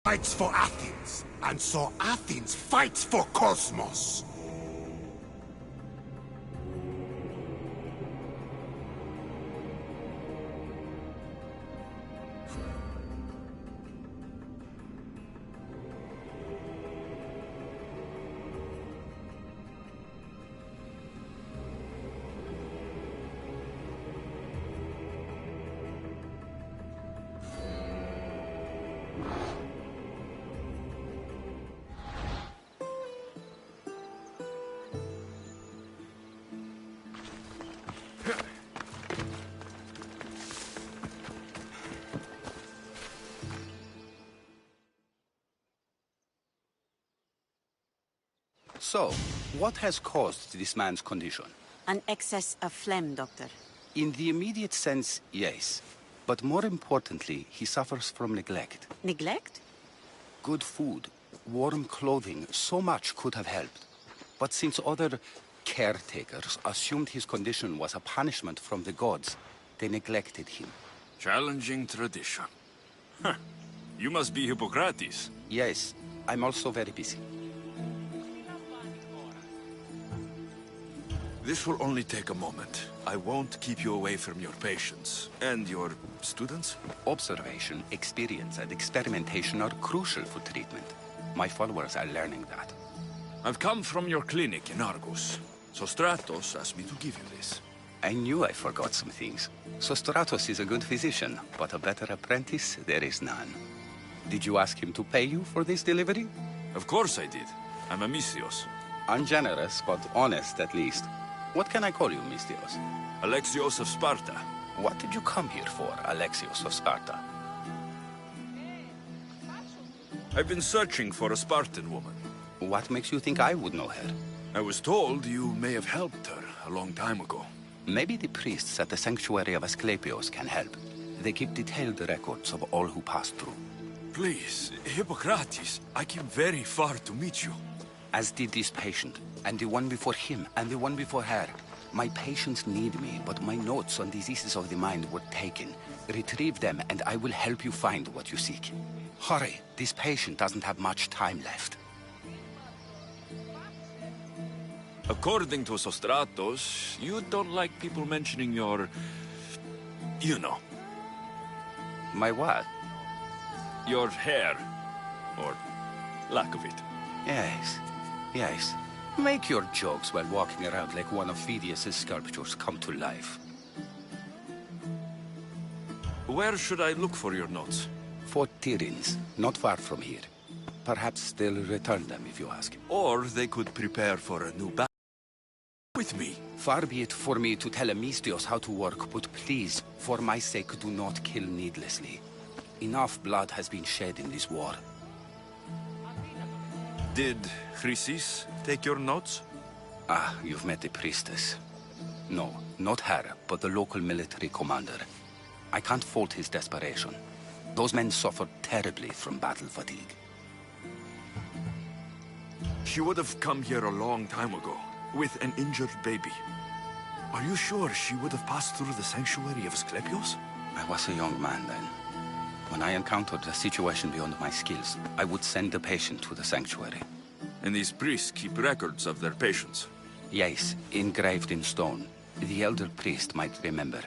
Fights for Athens, and so Athens fights for Cosmos. So, what has caused this man's condition? An excess of phlegm, Doctor. In the immediate sense, yes. But more importantly, he suffers from neglect. Neglect? Good food, warm clothing, so much could have helped. But since other caretakers assumed his condition was a punishment from the gods, they neglected him. Challenging tradition. Huh. You must be Hippocrates. Yes, I'm also very busy. This will only take a moment. I won't keep you away from your patients. And your students? Observation, experience, and experimentation are crucial for treatment. My followers are learning that. I've come from your clinic in Argus. So Stratos asked me to give you this. I knew I forgot some things. Sostratos is a good physician, but a better apprentice there is none. Did you ask him to pay you for this delivery? Of course I did. I'm Amistios. Ungenerous, but honest at least. What can I call you, Mistios? Alexios of Sparta. What did you come here for, Alexios of Sparta? I've been searching for a Spartan woman. What makes you think I would know her? I was told you may have helped her a long time ago. Maybe the priests at the sanctuary of Asclepios can help. They keep detailed records of all who passed through. Please, Hippocrates, I came very far to meet you. As did this patient, and the one before him, and the one before her. My patients need me, but my notes on diseases of the mind were taken. Retrieve them, and I will help you find what you seek. Hurry, this patient doesn't have much time left. According to Sostratos, you don't like people mentioning your... you know. My what? Your hair. Or lack of it. Yes. Yes. Make your jokes while walking around like one of Phidias' sculptures come to life. Where should I look for your notes? For Tyrins, not far from here. Perhaps they'll return them if you ask. Or they could prepare for a new battle with me. Far be it for me to tell Amistios how to work, but please, for my sake, do not kill needlessly. Enough blood has been shed in this war. Did Chrysis take your notes? Ah, you've met the priestess. No, not her, but the local military commander. I can't fault his desperation. Those men suffered terribly from battle fatigue. She would have come here a long time ago, with an injured baby. Are you sure she would have passed through the sanctuary of Asclepios? I was a young man then. When I encountered a situation beyond my skills, I would send the patient to the sanctuary. And these priests keep records of their patients? Yes, engraved in stone. The elder priest might remember.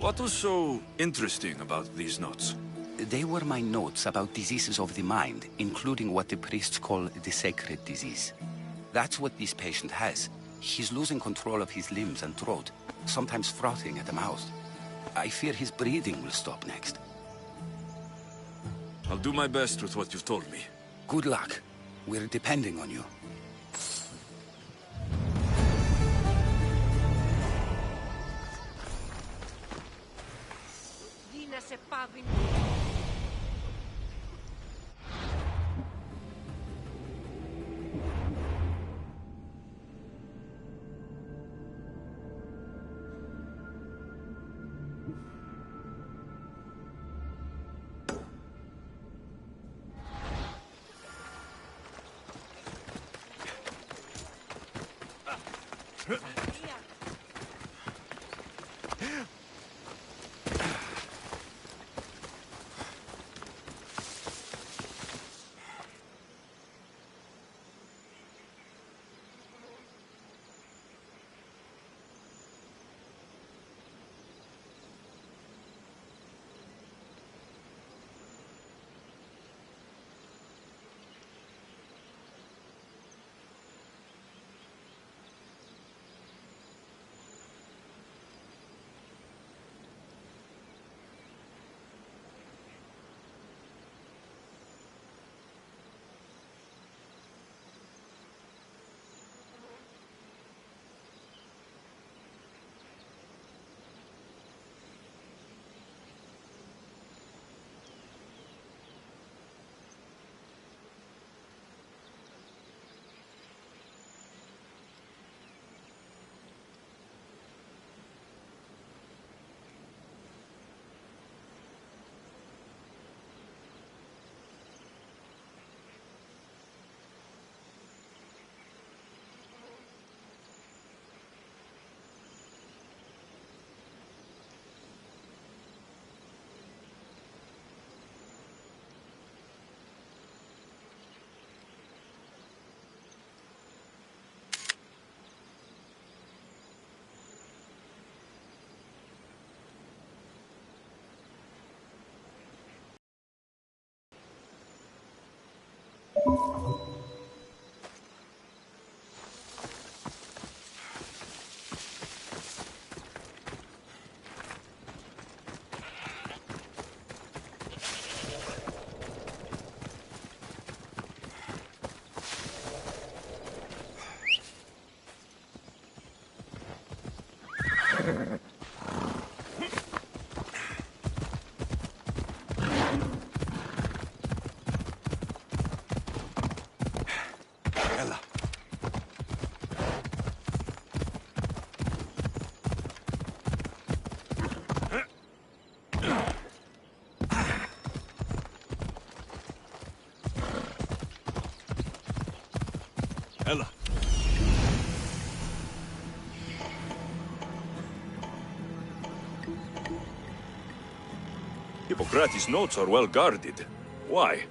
What was so interesting about these notes? They were my notes about diseases of the mind, including what the priests call the sacred disease. That's what this patient has. He's losing control of his limbs and throat, sometimes frothing at the mouth. I fear his breathing will stop next. I'll do my best with what you've told me. Good luck. We're depending on you. Ella. Hippocrates' notes are well guarded. Why?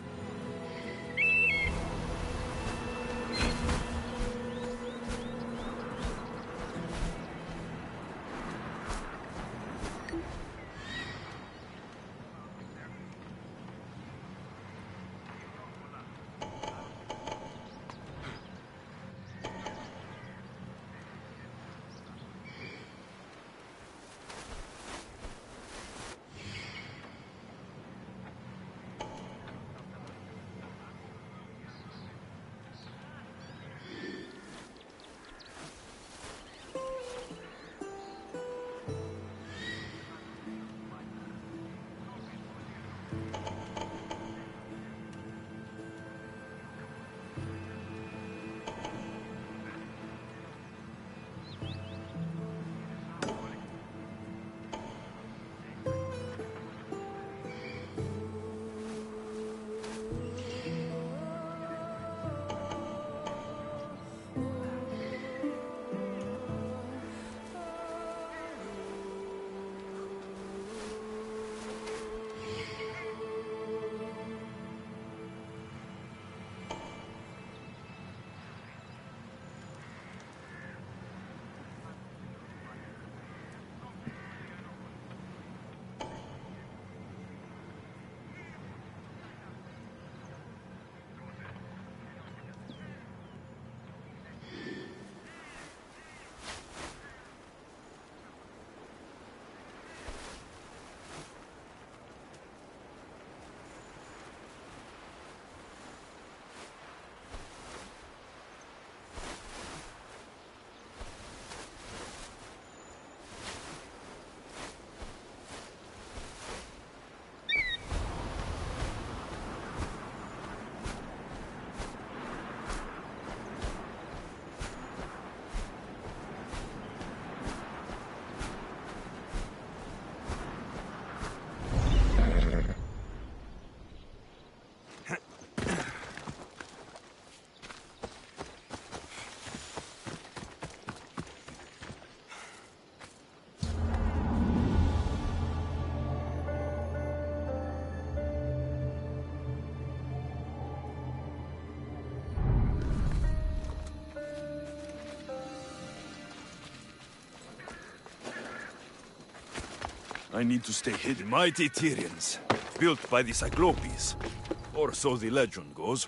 I need to stay hidden. Mighty Tyrians, built by the Cyclopes. Or so the legend goes.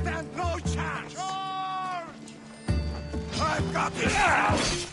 stand no chance! Charge! I've got this!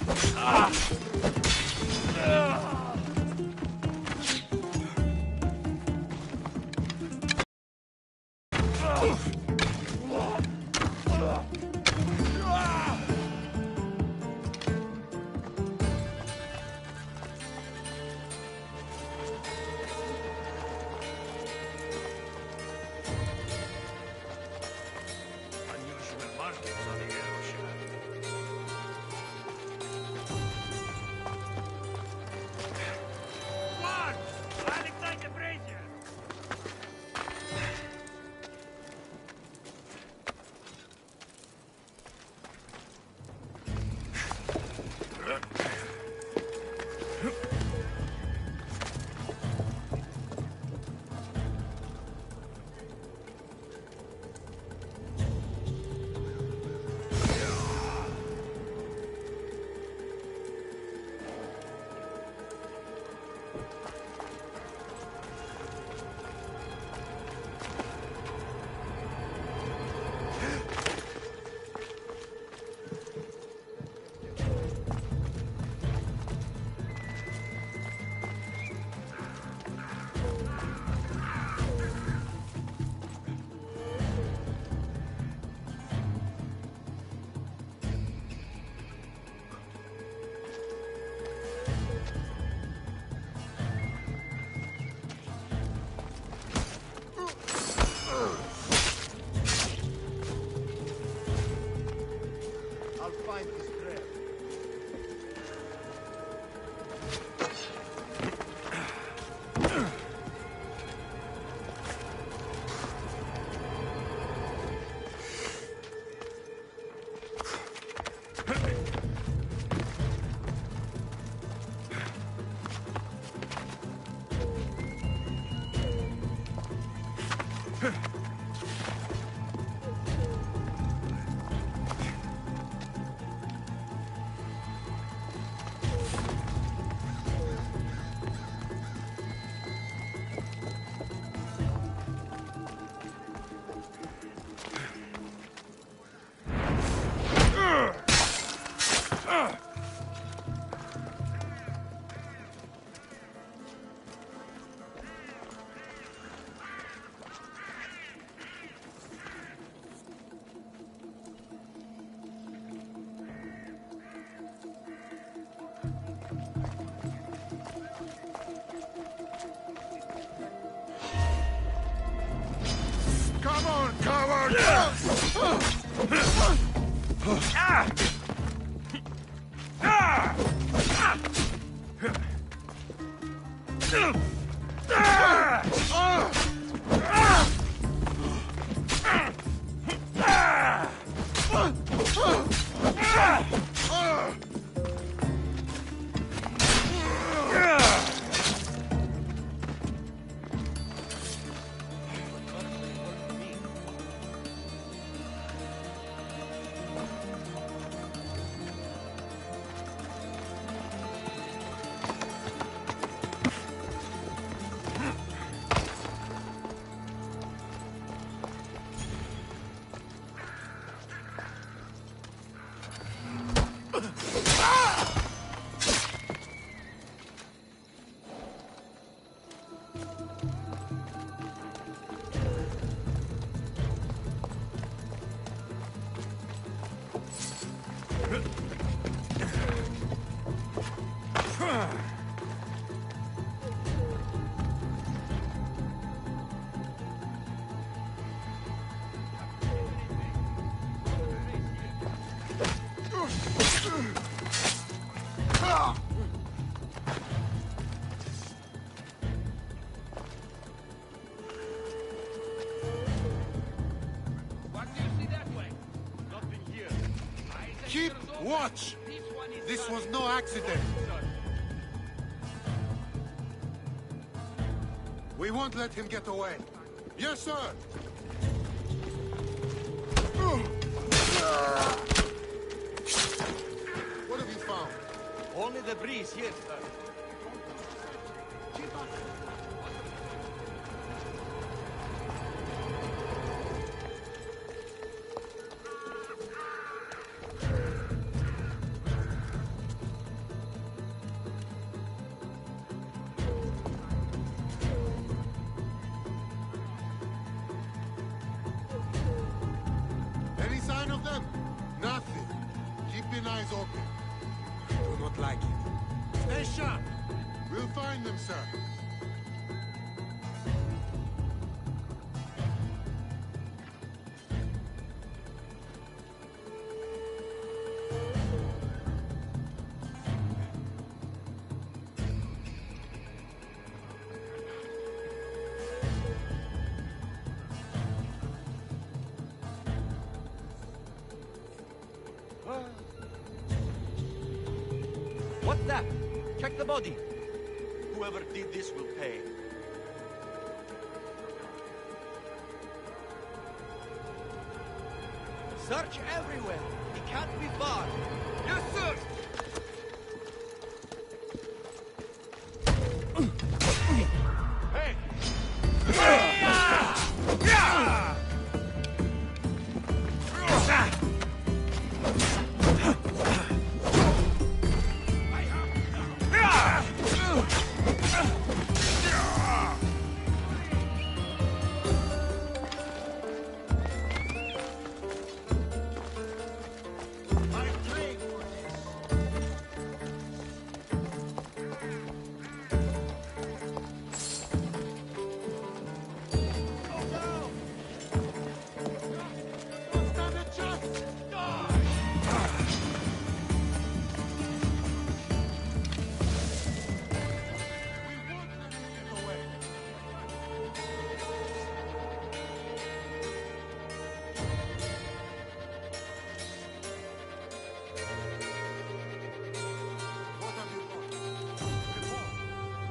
Keep watch! This was no accident. We won't let him get away. Yes, sir! What have you found? Only the breeze here, sir. Keep your eyes open. Do not like it. Stay sharp. We'll find them, sir. What's that? Check the body. Whoever did this will pay. Search everywhere. He can't be far. Yes, sir! Hey!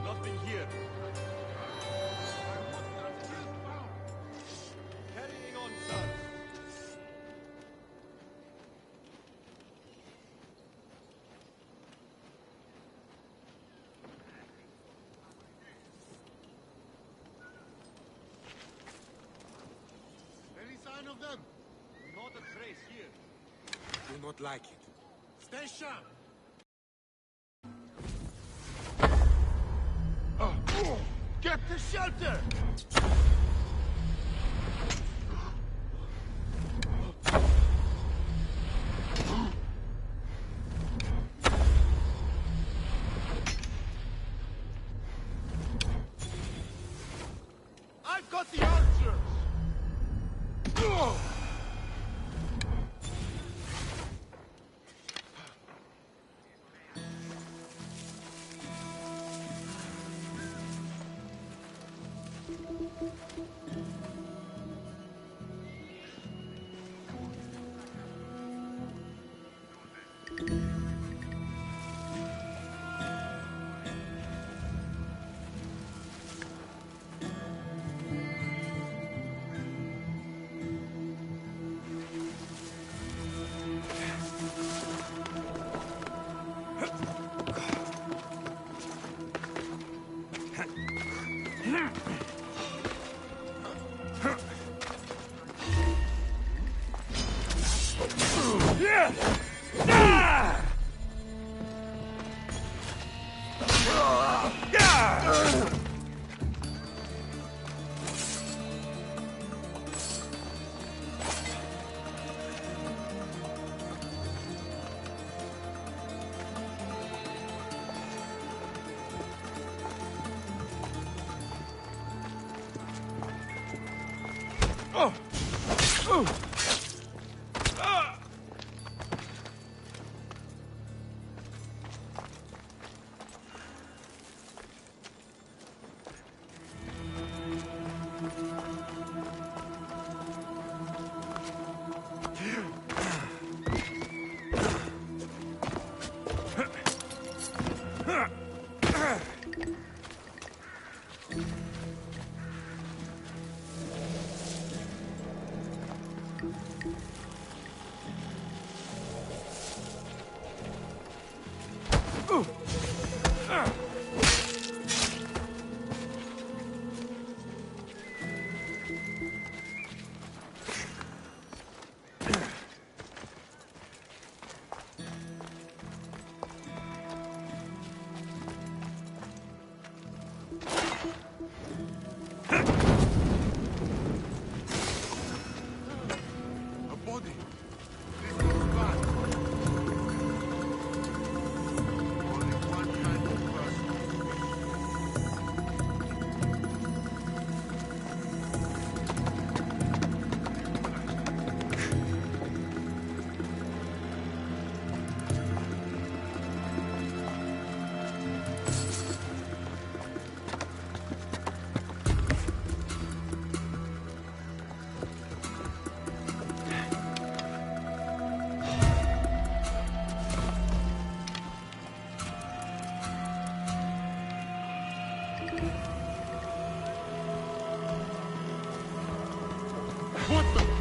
Nothing here. Carrying on, sir. Any sign of them? Not a trace here. Do not like it. Stay sharp. Get to shelter! I've got the answers! What the?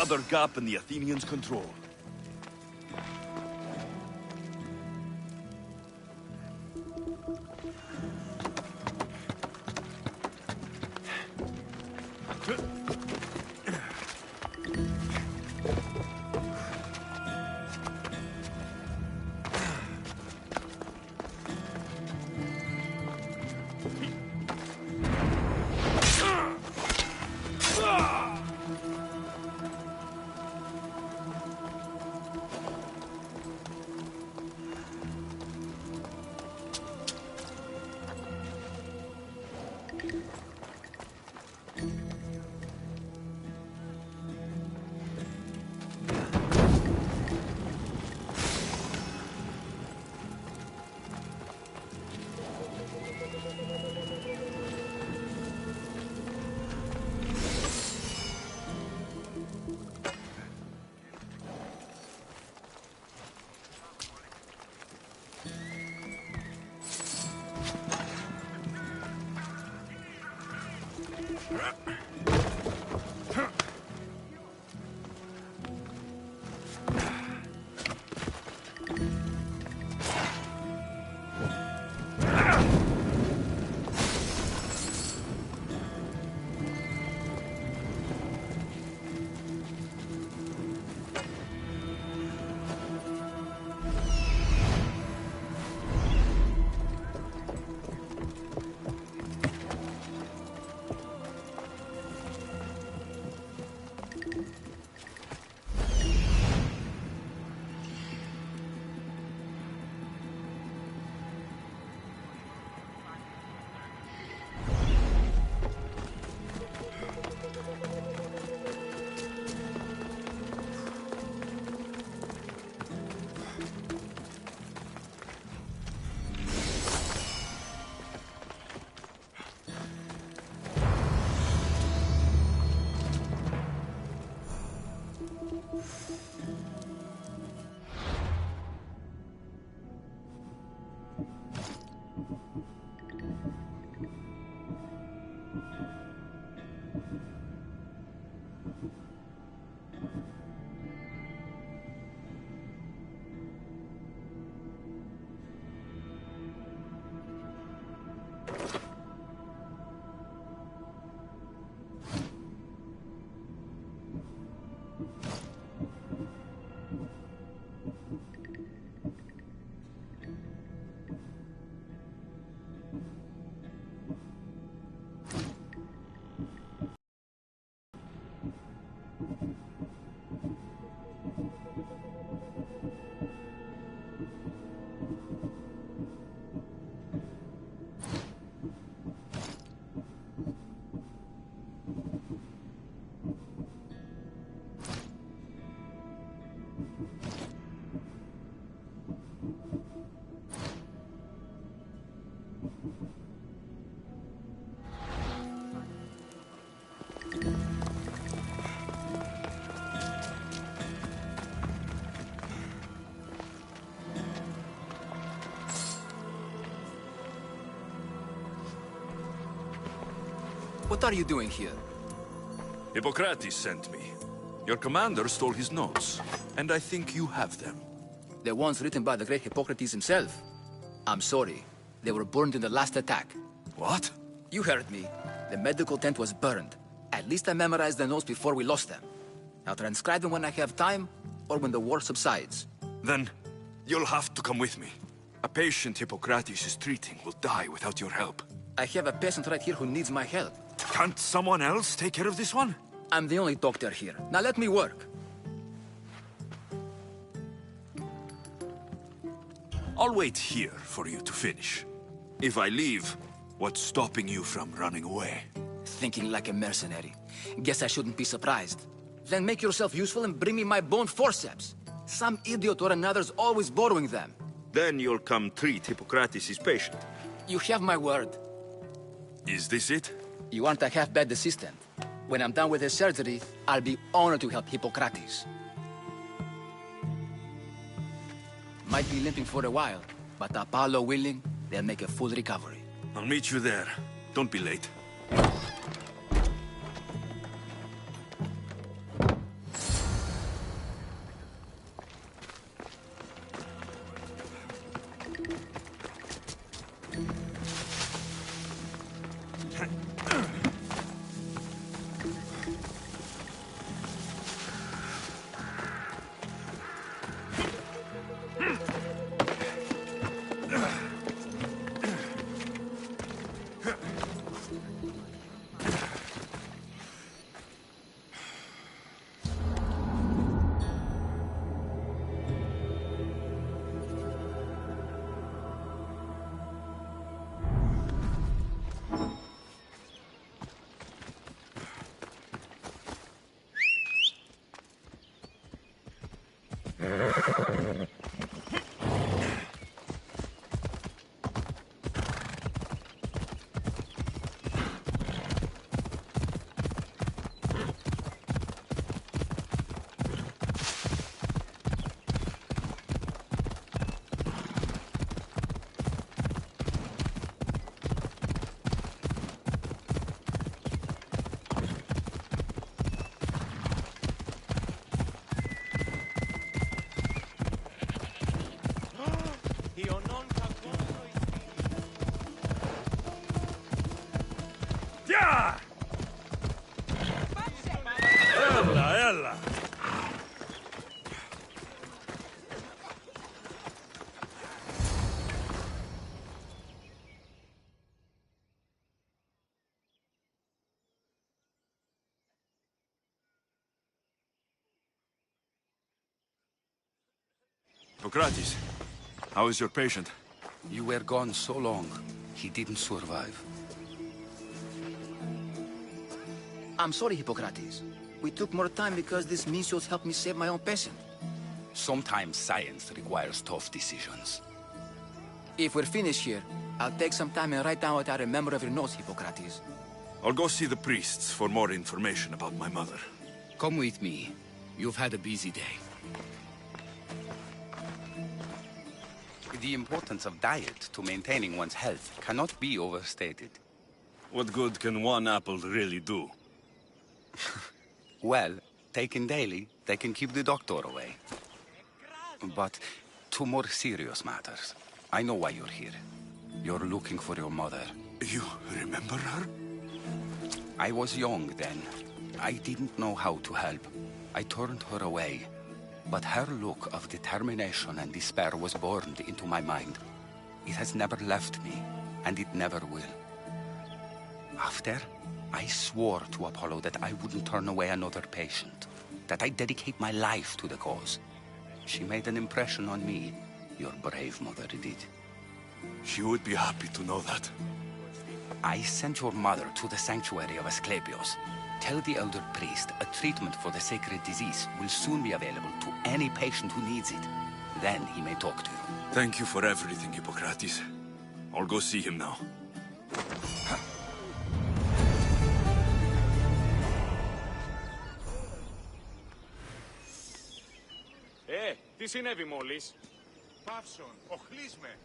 Another gap in the Athenians' control. What are you doing here? Hippocrates sent me. Your commander stole his notes, and I think you have them. The ones written by the great Hippocrates himself. I'm sorry. They were burned in the last attack. What? You heard me. The medical tent was burned. At least I memorized the notes before we lost them. I'll transcribe them when I have time, or when the war subsides. Then, you'll have to come with me. A patient Hippocrates is treating will die without your help. I have a patient right here who needs my help. Can't someone else take care of this one? I'm the only doctor here. Now let me work. I'll wait here for you to finish. If I leave, what's stopping you from running away? Thinking like a mercenary. Guess I shouldn't be surprised. Then make yourself useful and bring me my bone forceps. Some idiot or another's always borrowing them. Then you'll come treat Hippocrates' patient. You have my word. Is this it? You aren't a half-bad assistant. When I'm done with his surgery, I'll be honored to help Hippocrates. Might be limping for a while, but Apollo willing, they'll make a full recovery. I'll meet you there. Don't be late. Hippocrates, how is your patient? You were gone so long, he didn't survive. I'm sorry, Hippocrates. We took more time because this Misios helped me save my own patient. Sometimes science requires tough decisions. If we're finished here, I'll take some time and write down what I remember of your notes, Hippocrates. I'll go see the priests for more information about my mother. Come with me. You've had a busy day. The importance of diet to maintaining one's health cannot be overstated. What good can one apple really do? Well, taken daily, they can keep the doctor away. But to more serious matters. I know why you're here. You're looking for your mother. You remember her? I was young then. I didn't know how to help. I turned her away. But her look of determination and despair was burned into my mind. It has never left me, and it never will. After, I swore to Apollo that I wouldn't turn away another patient, that I'd dedicate my life to the cause. She made an impression on me. Your brave mother did. She would be happy to know that. I sent your mother to the sanctuary of Asclepios. Tell the elder priest a treatment for the sacred disease will soon be available to any patient who needs it. Then he may talk to you. Thank you for everything, Hippocrates. I'll go see him now. Τι συνέβη μόλις? Παύσον, οχλείς με.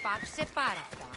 Πάψε πάρα αυτά.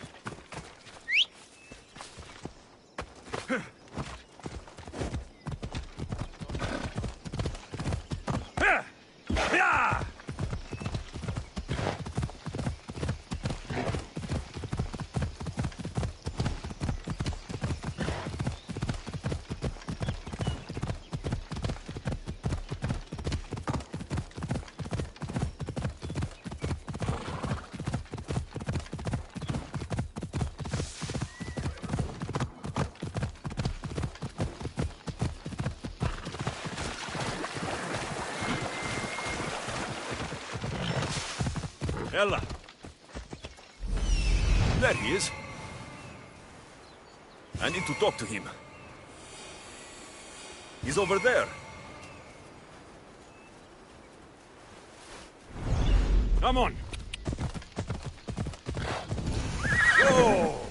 Ella! There he is. I need to talk to him. He's over there. Come on. Whoa!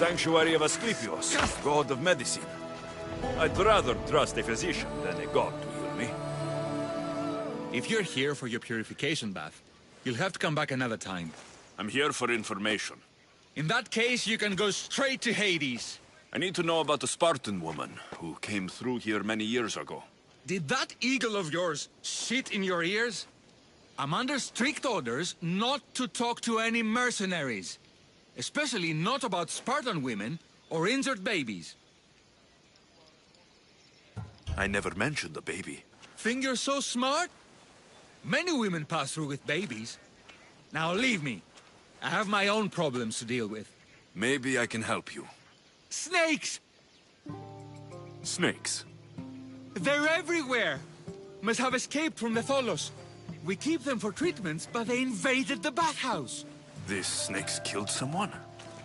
Sanctuary of Asclepios, god of medicine. I'd rather trust a physician than a god to heal me. If you're here for your purification bath, you'll have to come back another time. I'm here for information. In that case, you can go straight to Hades. I need to know about the Spartan woman who came through here many years ago. Did that eagle of yours shit in your ears? I'm under strict orders not to talk to any mercenaries. Especially not about Spartan women or injured babies. I never mentioned the baby. Think you're so smart? Many women pass through with babies. Now leave me. I have my own problems to deal with. Maybe I can help you. Snakes! Snakes? They're everywhere! Must have escaped from the Tholos. We keep them for treatments, but they invaded the bathhouse. These snakes killed someone?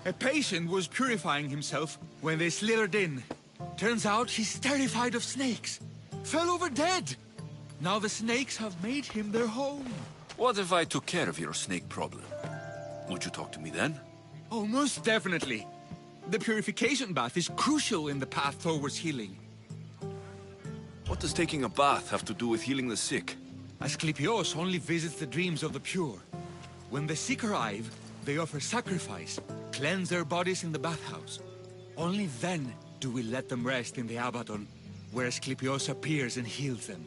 A patient was purifying himself when they slithered in. Turns out he's terrified of snakes. Fell over dead. Now the snakes have made him their home. What if I took care of your snake problem? Would you talk to me then? Oh, most definitely. The purification bath is crucial in the path towards healing. What does taking a bath have to do with healing the sick? Asclepios only visits the dreams of the pure. When the sick arrive, they offer sacrifice, cleanse their bodies in the bathhouse. Only then do we let them rest in the Abaddon, where Asclepios appears and heals them.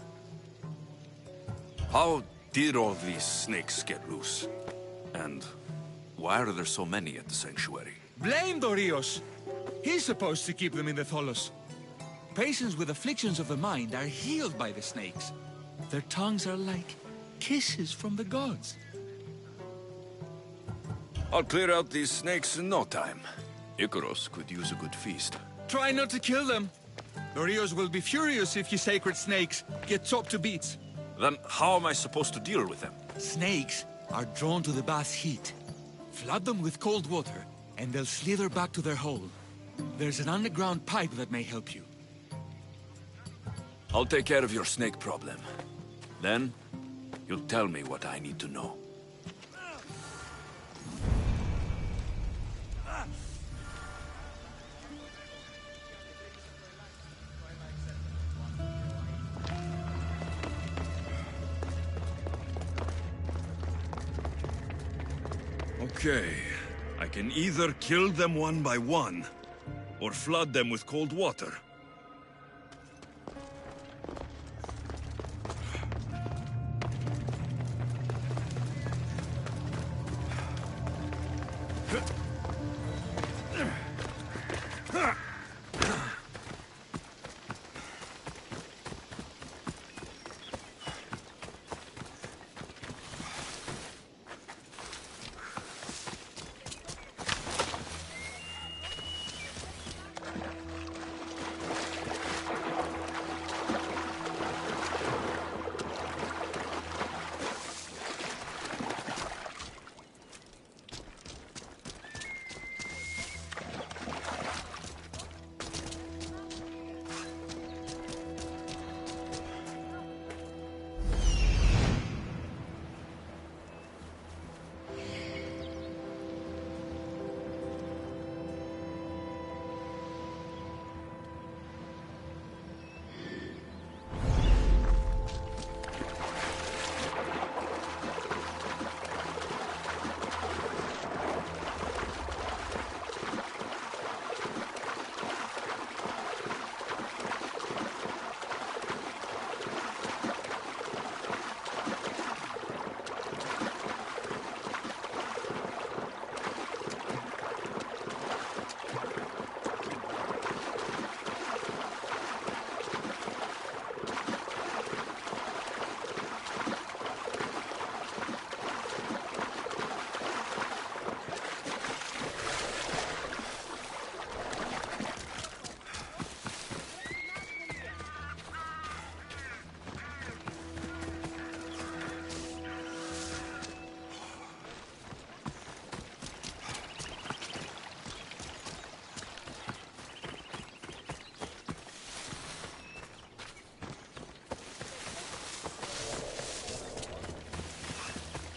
How did all these snakes get loose? And why are there so many at the sanctuary? Blame Dorios! He's supposed to keep them in the Tholos. Patients with afflictions of the mind are healed by the snakes. Their tongues are like kisses from the gods. I'll clear out these snakes in no time. Icaros could use a good feast. Try not to kill them. Dorios will be furious if you sacred snakes get chopped to bits. Then how am I supposed to deal with them? Snakes are drawn to the bath's heat. Flood them with cold water, and they'll slither back to their hole. There's an underground pipe that may help you. I'll take care of your snake problem. Then, you'll tell me what I need to know. Okay. I can either kill them one by one, or flood them with cold water.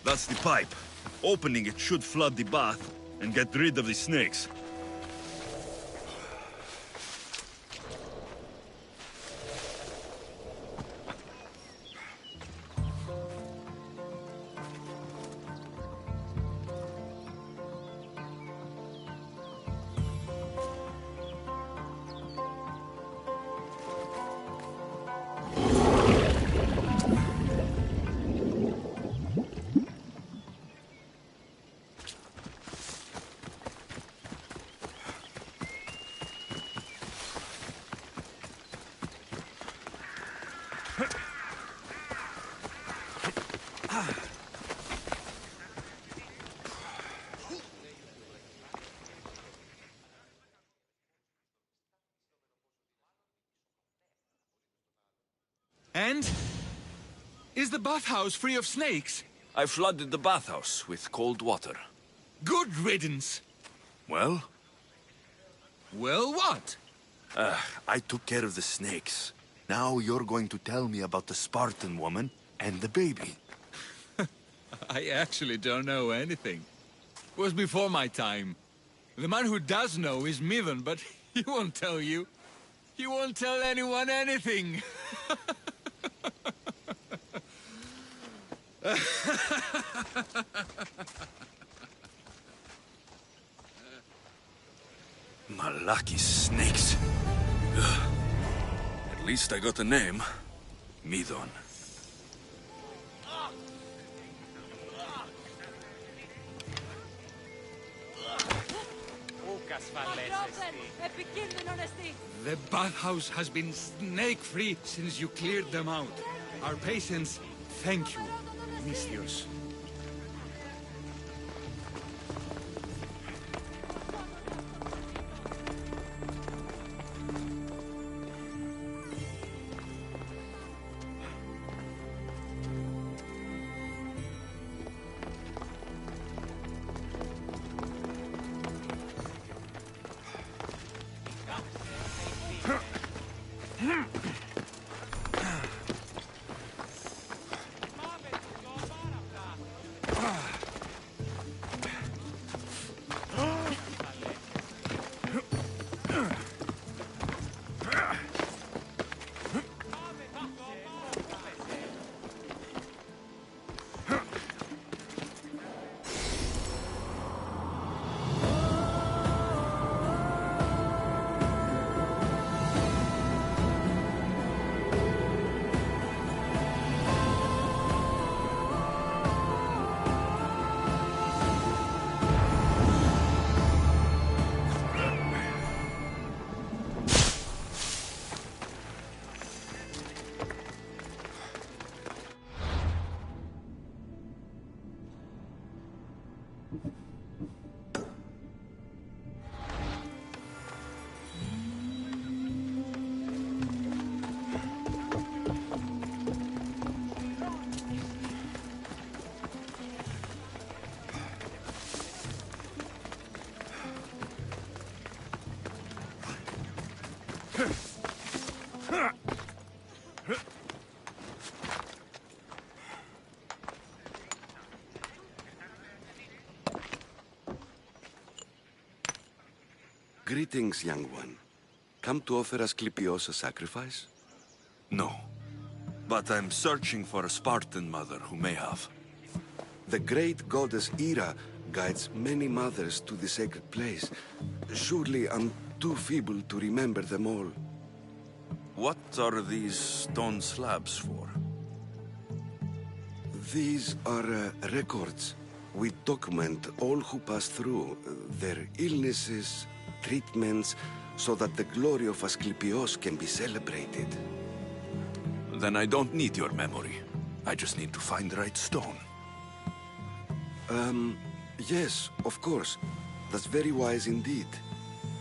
That's the pipe. Opening it should flood the bath and get rid of the snakes. And? Is the bathhouse free of snakes? I flooded the bathhouse with cold water. Good riddance. Well? Well, what? I took care of the snakes. Now you're going to tell me about the Spartan woman and the baby. I actually don't know anything. It was before my time. The man who does know is Midon, but he won't tell you. He won't tell anyone anything. Malaki snakes. Ugh. At least I got a name. Midon. The bathhouse has been snake-free since you cleared them out. Our patience, thank you, Misthios. Greetings, young one. Come to offer Asclepios a sacrifice? No. But I'm searching for a Spartan mother who may have. The great goddess Ira guides many mothers to the sacred place. Surely I'm too feeble to remember them all. What are these stone slabs for? These are records. We document all who pass through, their illnesses, treatments, so that the glory of Asclepios can be celebrated. Then I don't need your memory. I just need to find the right stone. Yes, of course. That's very wise indeed.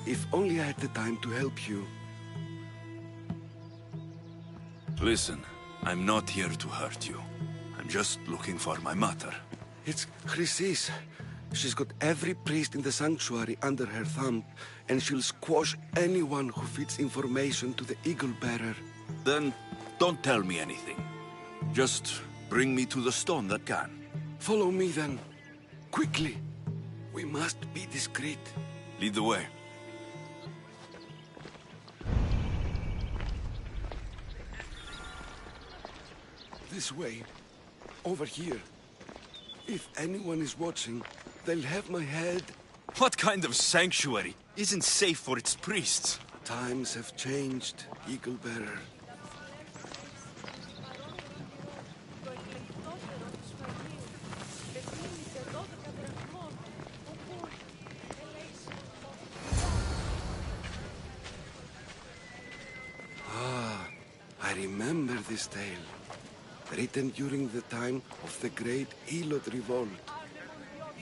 If only I had the time to help you. Listen, I'm not here to hurt you. I'm just looking for my mother. It's Chrysis. She's got every priest in the sanctuary under her thumb, and she'll squash anyone who feeds information to the Eagle Bearer. Then don't tell me anything. Just bring me to the stone that can. Follow me then. Quickly. We must be discreet. Lead the way. This way. Over here. If anyone is watching, they'll have my head. What kind of sanctuary isn't safe for its priests? Times have changed, Eagle Bearer. I remember this tale, written during the time of the Great Elot Revolt.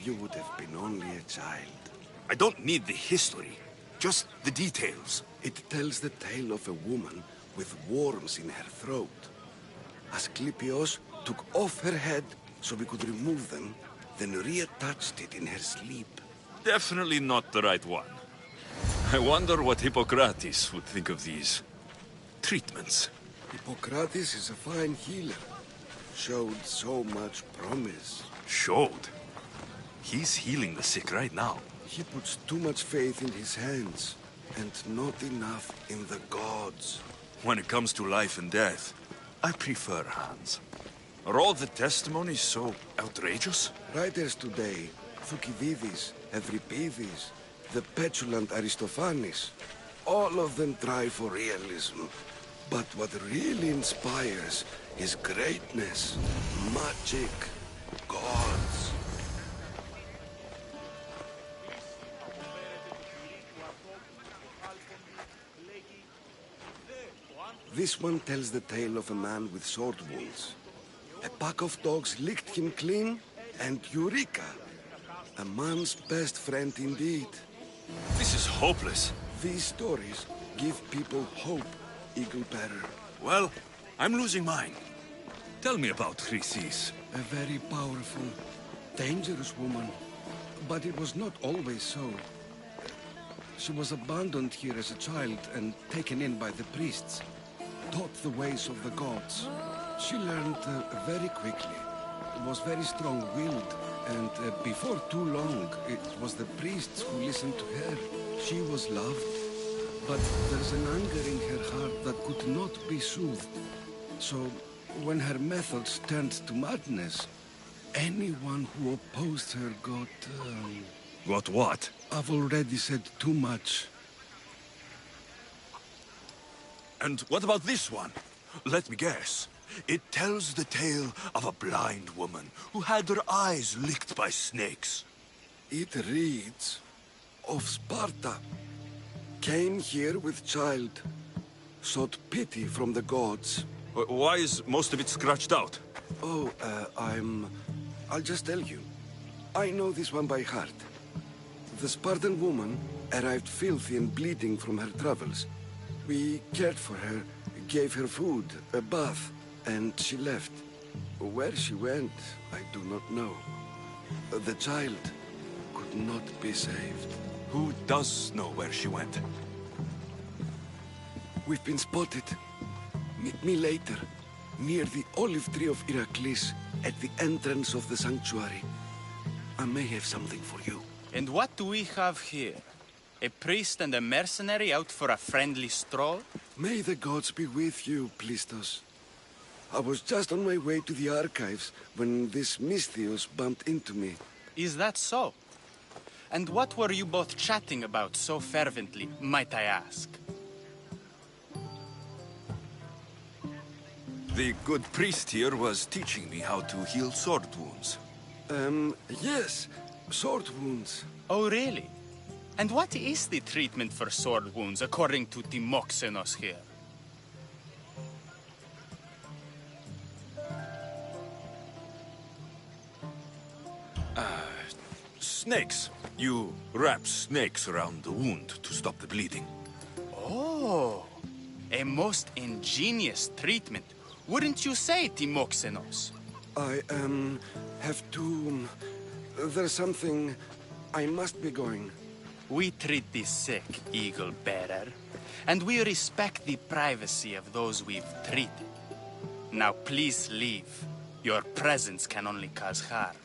You would have been only a child. I don't need the history, just the details. It tells the tale of a woman with worms in her throat. Asclepios took off her head so we could remove them, then reattached it in her sleep. Definitely not the right one. I wonder what Hippocrates would think of these treatments. Hippocrates is a fine healer. Showed so much promise. Showed? He's healing the sick right now. He puts too much faith in his hands, and not enough in the gods. When it comes to life and death, I prefer hands. Are all the testimonies so outrageous? Writers today, Thucydides, Euripides, the petulant Aristophanes, all of them try for realism. But what really inspires is greatness, magic, gods. This one tells the tale of a man with sword wounds. A pack of dogs licked him clean, and Eureka! A man's best friend indeed. This is hopeless. These stories give people hope, Eagle Bearer. Well, I'm losing mine. Tell me about Chrysis. A very powerful, dangerous woman. But it was not always so. She was abandoned here as a child and taken in by the priests. Taught the ways of the gods. She learned very quickly. Was very strong-willed. And before too long, it was the priests who listened to her. She was loved. But there's an anger in her heart that could not be soothed. So, when her methods turned to madness, anyone who opposed her got... Got what? I've already said too much. And what about this one? Let me guess. It tells the tale of a blind woman who had her eyes licked by snakes. It reads of Sparta. Came here with child. Sought pity from the gods. Why is most of it scratched out? Oh, I'll just tell you. I know this one by heart. The Spartan woman arrived filthy and bleeding from her travels. We cared for her, gave her food, a bath, and she left. Where she went, I do not know. The child could not be saved. Who does know where she went? We've been spotted. Meet me later, near the olive tree of Heracles, at the entrance of the sanctuary. I may have something for you. And what do we have here? A priest and a mercenary out for a friendly stroll? May the gods be with you, Plistos. I was just on my way to the archives when this Misthios bumped into me. Is that so? And what were you both chatting about so fervently, might I ask? The good priest here was teaching me how to heal sword wounds. Yes. Sword wounds. Oh, really? And what is the treatment for sword wounds, according to Timoxenos here? Snakes. You wrap snakes around the wound to stop the bleeding. Oh, a most ingenious treatment. Wouldn't you say, Timoxenos? I, have to... There's something... I must be going. We treat the sick, Eagle Bearer, and we respect the privacy of those we've treated. Now please leave. Your presence can only cause harm.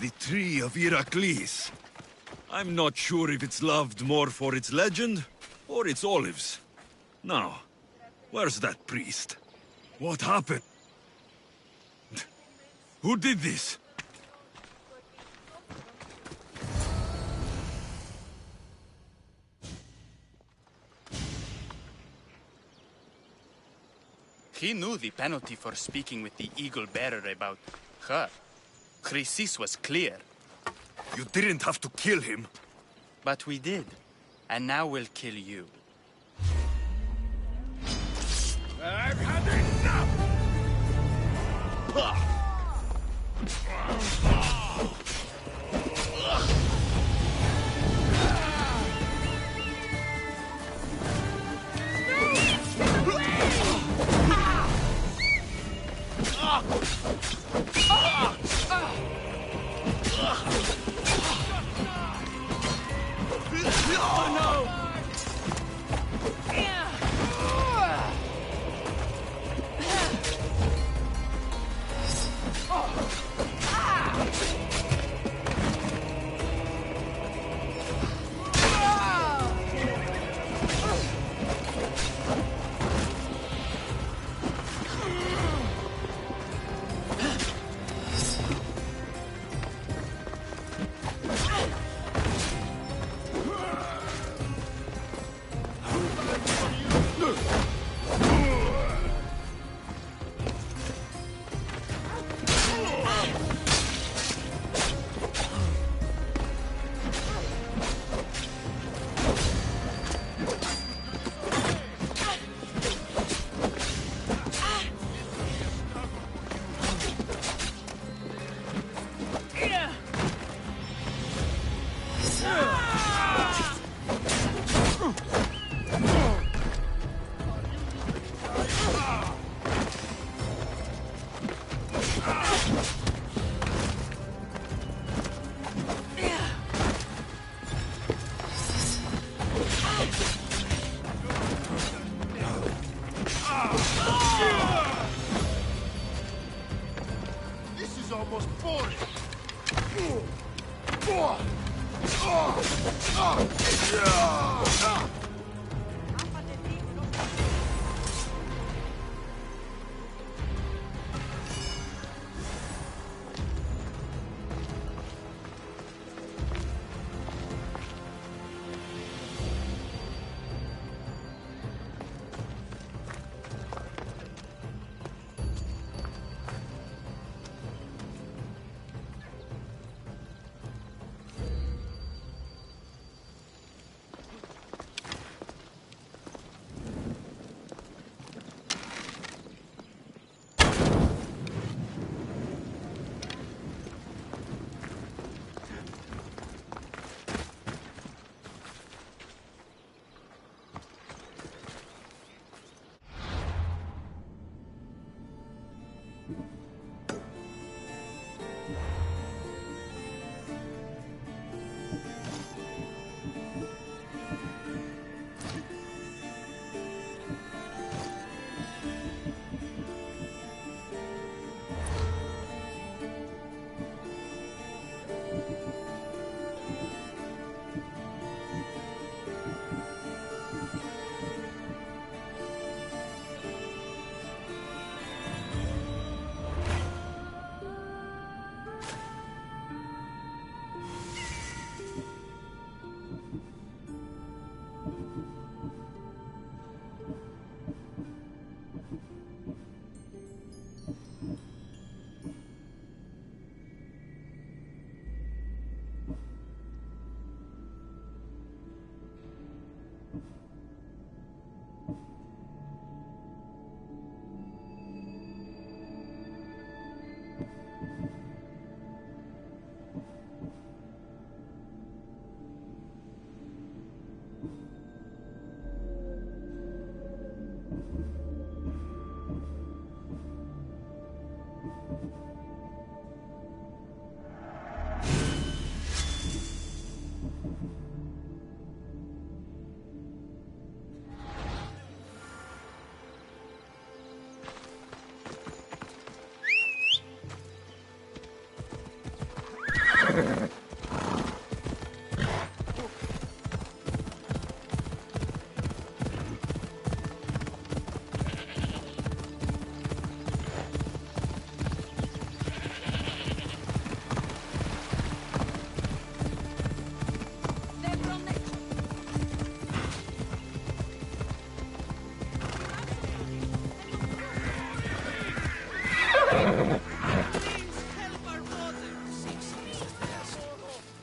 The Tree of Heracles. I'm not sure if it's loved more for its legend or its olives. Now, where's that priest? What happened? Who did this? He knew the penalty for speaking with the Eagle Bearer about her. Chrysis was clear. You didn't have to kill him. But we did. And now we'll kill you. I've had enough! This is almost boring.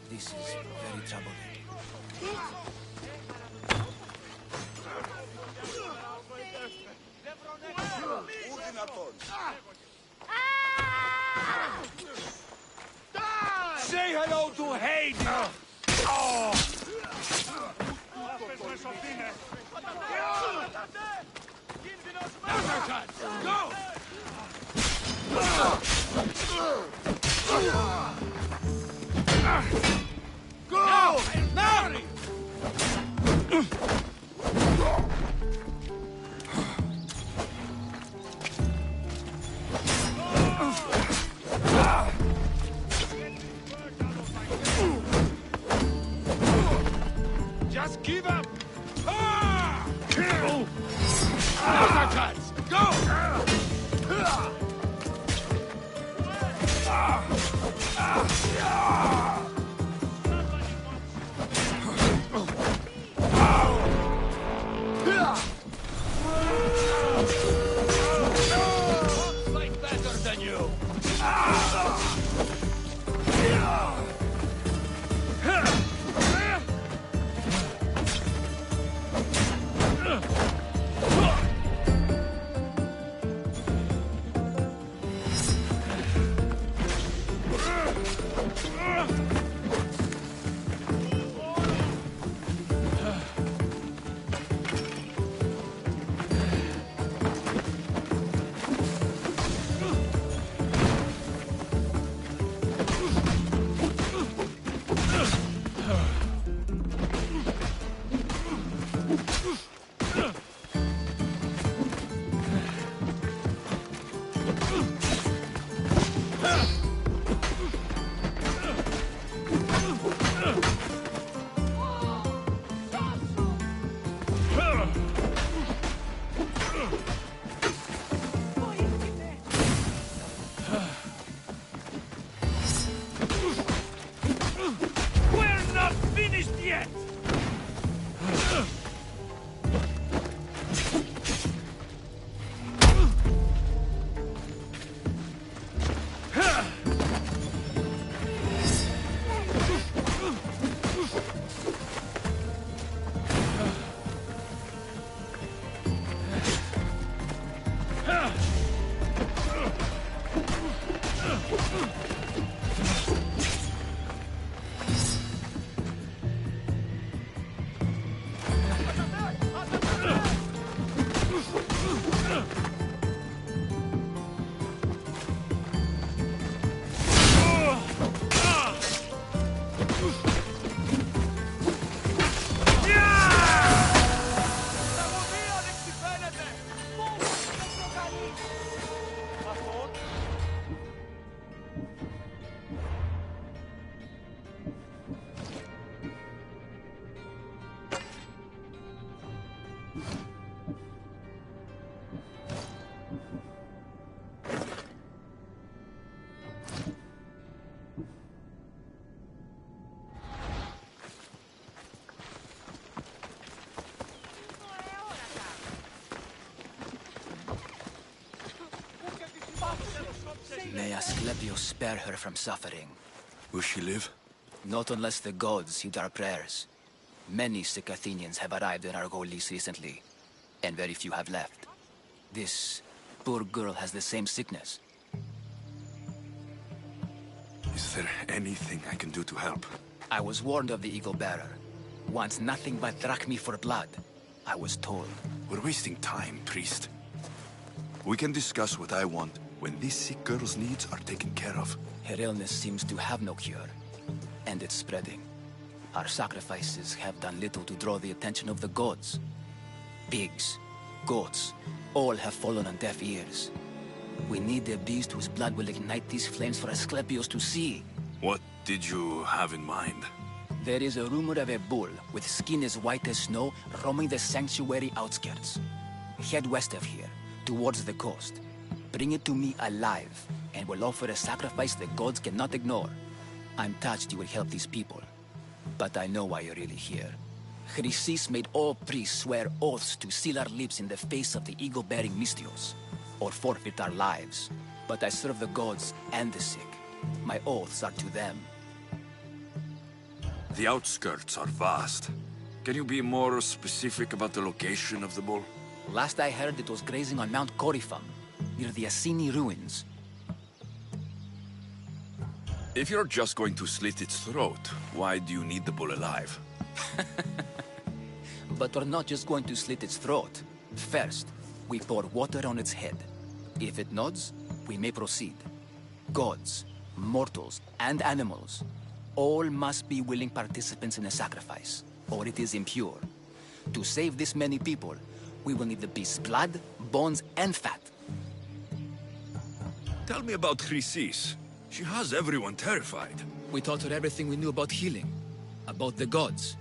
This is very troubling. Say hello to Hades! Go! Go! Now! Just give up! Now's our chance! Go! Fight better than you! We're not finished yet! May Asclepius spare her from suffering. Will she live? Not unless the gods heed our prayers. Many sick Athenians have arrived in Argolis recently, and very few have left. This poor girl has the same sickness. Is there anything I can do to help? I was warned of the Eagle Bearer. Wants nothing but drachmi for blood. I was told. We're wasting time, priest. We can discuss what I want when this sick girl's needs are taken care of. Her illness seems to have no cure, and it's spreading. Our sacrifices have done little to draw the attention of the gods. Pigs, goats, all have fallen on deaf ears. We need a beast whose blood will ignite these flames for Asclepios to see. What did you have in mind? There is a rumor of a bull with skin as white as snow roaming the sanctuary outskirts. Head west of here, towards the coast. Bring it to me alive, and we'll offer a sacrifice the gods cannot ignore. I'm touched you will help these people, but I know why you're really here. Chrysis made all priests swear oaths to seal our lips in the face of the eagle-bearing Mystios, or forfeit our lives. But I serve the gods and the sick. My oaths are to them. The outskirts are vast. Can you be more specific about the location of the bull? Last I heard, it was grazing on Mount Corifum, near the Assini ruins. If you're just going to slit its throat, why do you need the bull alive? But we're not just going to slit its throat. First, we pour water on its head. If it nods, we may proceed. Gods, mortals, and animals, all must be willing participants in a sacrifice, or it is impure. To save this many people, we will need the beast's blood, bones, and fat. Tell me about Chrysis. She has everyone terrified. We taught her everything we knew about healing, about the gods.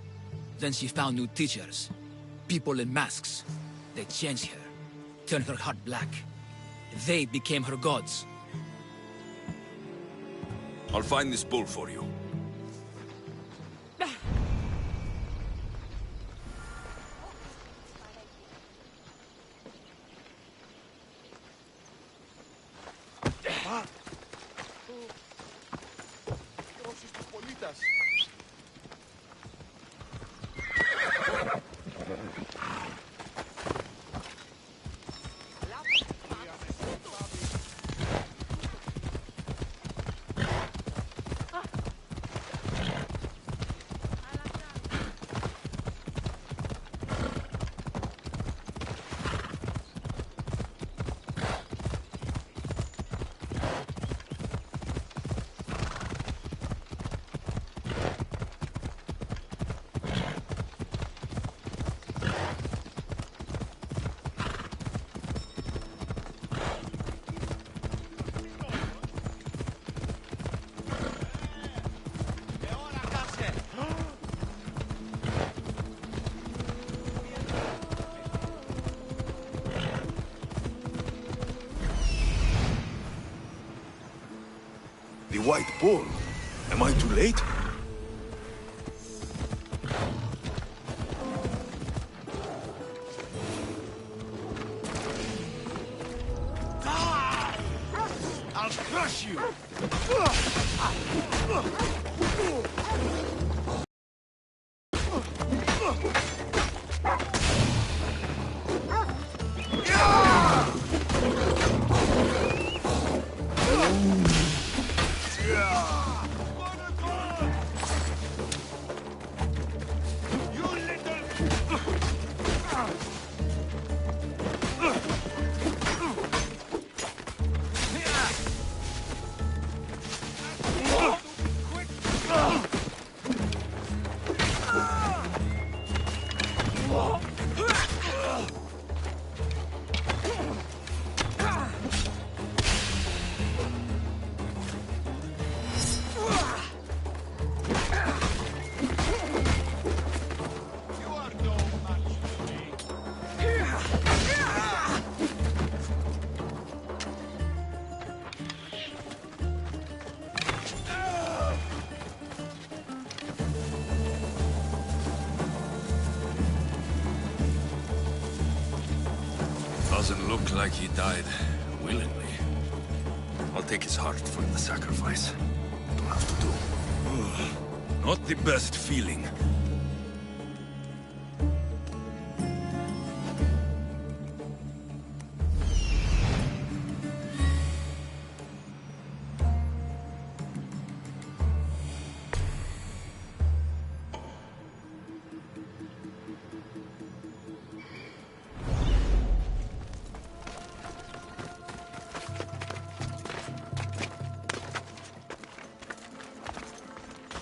Then she found new teachers, people in masks. They changed her, turned her heart black. They became her gods. I'll find this bull for you. The White Bull. Am I too late? I'll crush you! Doesn't look like he died willingly. I'll take his heart for the sacrifice. Don't have to do. Not the best feeling.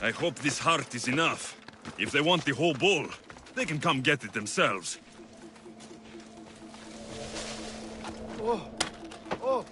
I hope this heart is enough. If they want the whole bull, they can come get it themselves. Oh! Oh!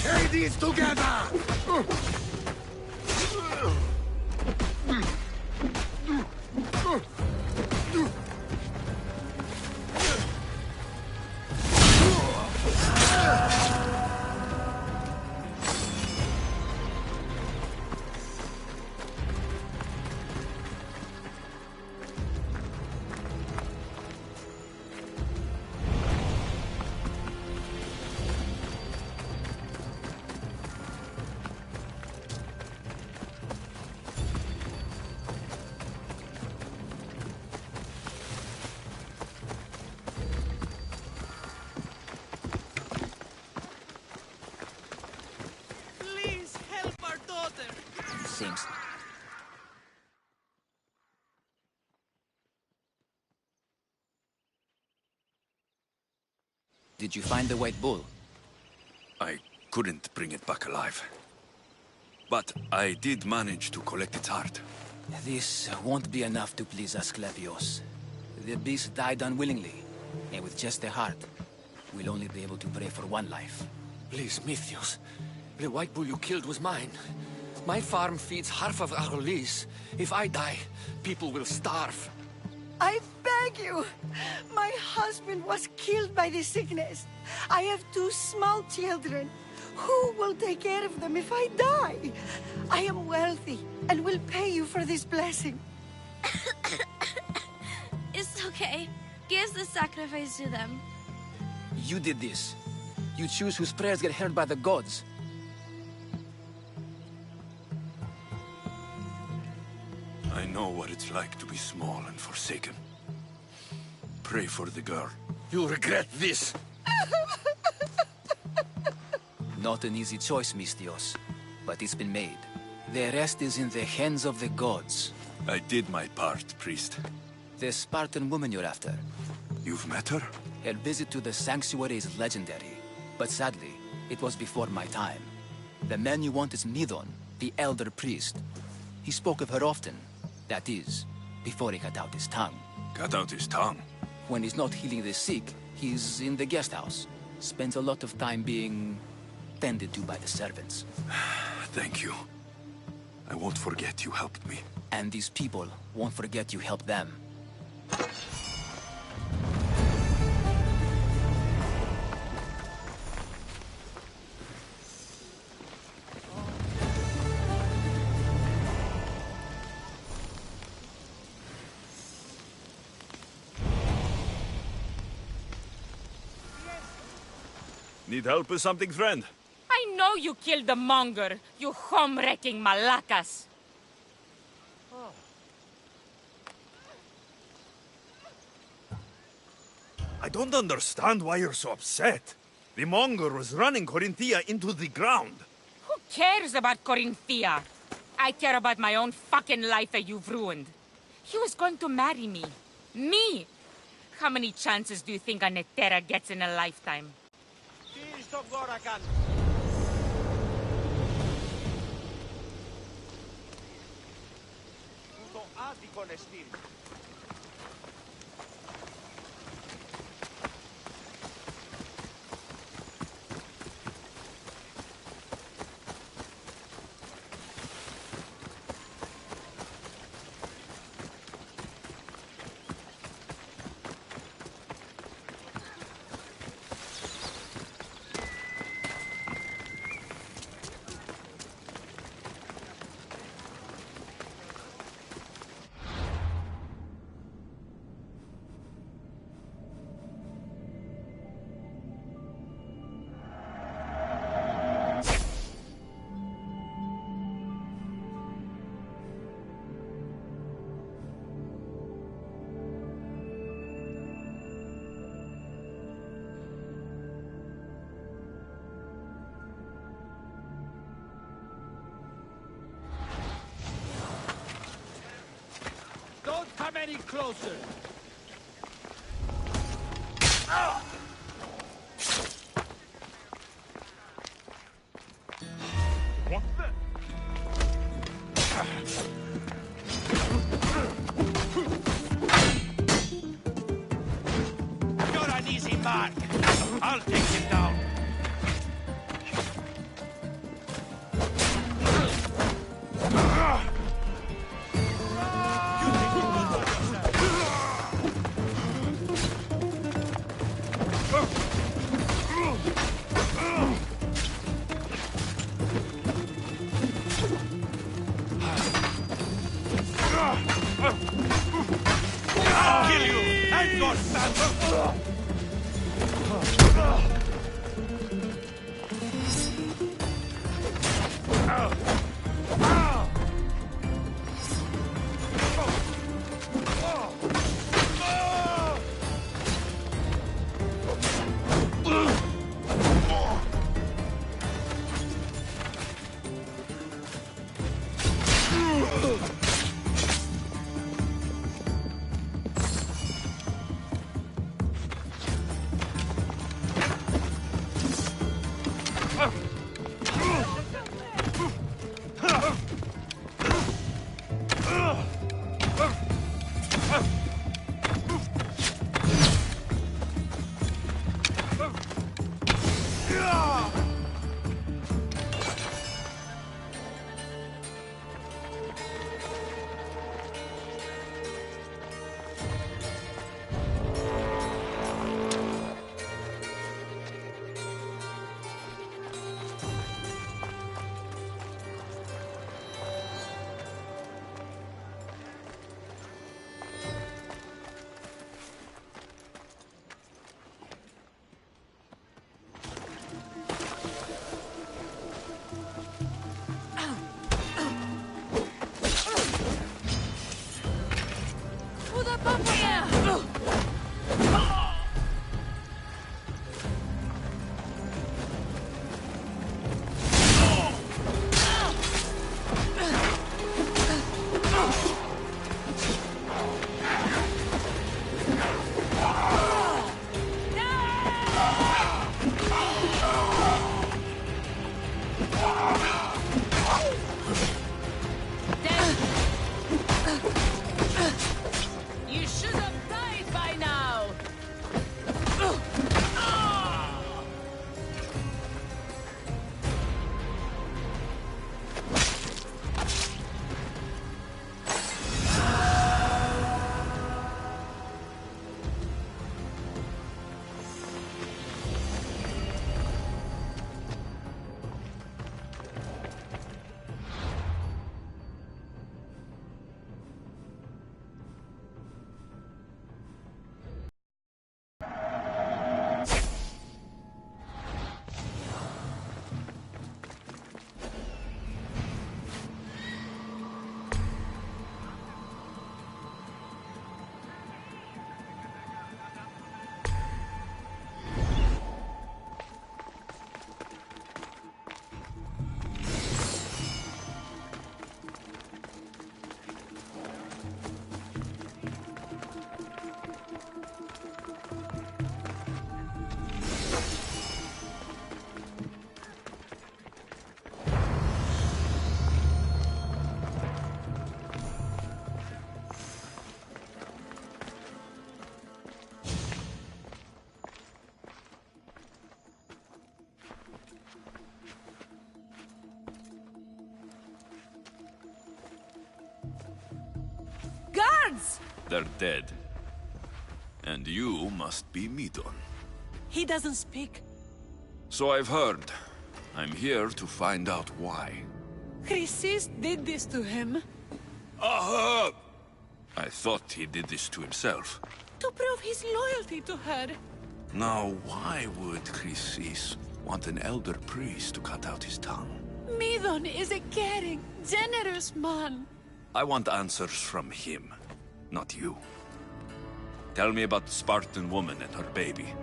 Carry these together! Seems. Did you find the white bull? I couldn't bring it back alive. But I did manage to collect its heart. This won't be enough to please Asclepios. The beast died unwillingly, and with just the heart, we'll only be able to pray for one life. Please, Mythios. The white bull you killed was mine. My farm feeds half of Arolis. If I die, people will starve. I beg you! My husband was killed by the sickness. I have 2 small children. Who will take care of them if I die? I am wealthy and will pay you for this blessing. It's okay. Give the sacrifice to them. You did this. You choose whose prayers get heard by the gods. I know what it's like to be small and forsaken. Pray for the girl. You'll regret this. Not an easy choice, Mystios, but it's been made. The rest is in the hands of the gods. I did my part, priest. The Spartan woman you're after. You've met her? Her visit to the sanctuary is legendary, but sadly, it was before my time. The man you want is Nidon, the elder priest. He spoke of her often. That is, before he cut out his tongue. Cut out his tongue? When he's not healing the sick, he's in the guest house. Spends a lot of time being tended to by the servants. Thank you. I won't forget you helped me. And these people won't forget you helped them. Need help with something, friend? I know you killed the monger, you home-wrecking malacas. I don't understand why you're so upset. The monger was running Corinthia into the ground. Who cares about Corinthia? I care about my own fucking life that you've ruined. He was going to marry me. Me! How many chances do you think a Netera gets in a lifetime? Don't come any closer! What the? You're an easy mark! I'll take him down! I'll kill you! And your son! friends. They're dead. And you must be Midon. He doesn't speak. So I've heard. I'm here to find out why. Chrysis did this to him. Aha! I thought he did this to himself. To prove his loyalty to her. Now, why would Chrysis want an elder priest to cut out his tongue? Midon is a caring, generous man. I want answers from him, not you. Tell me about the Spartan woman and her baby.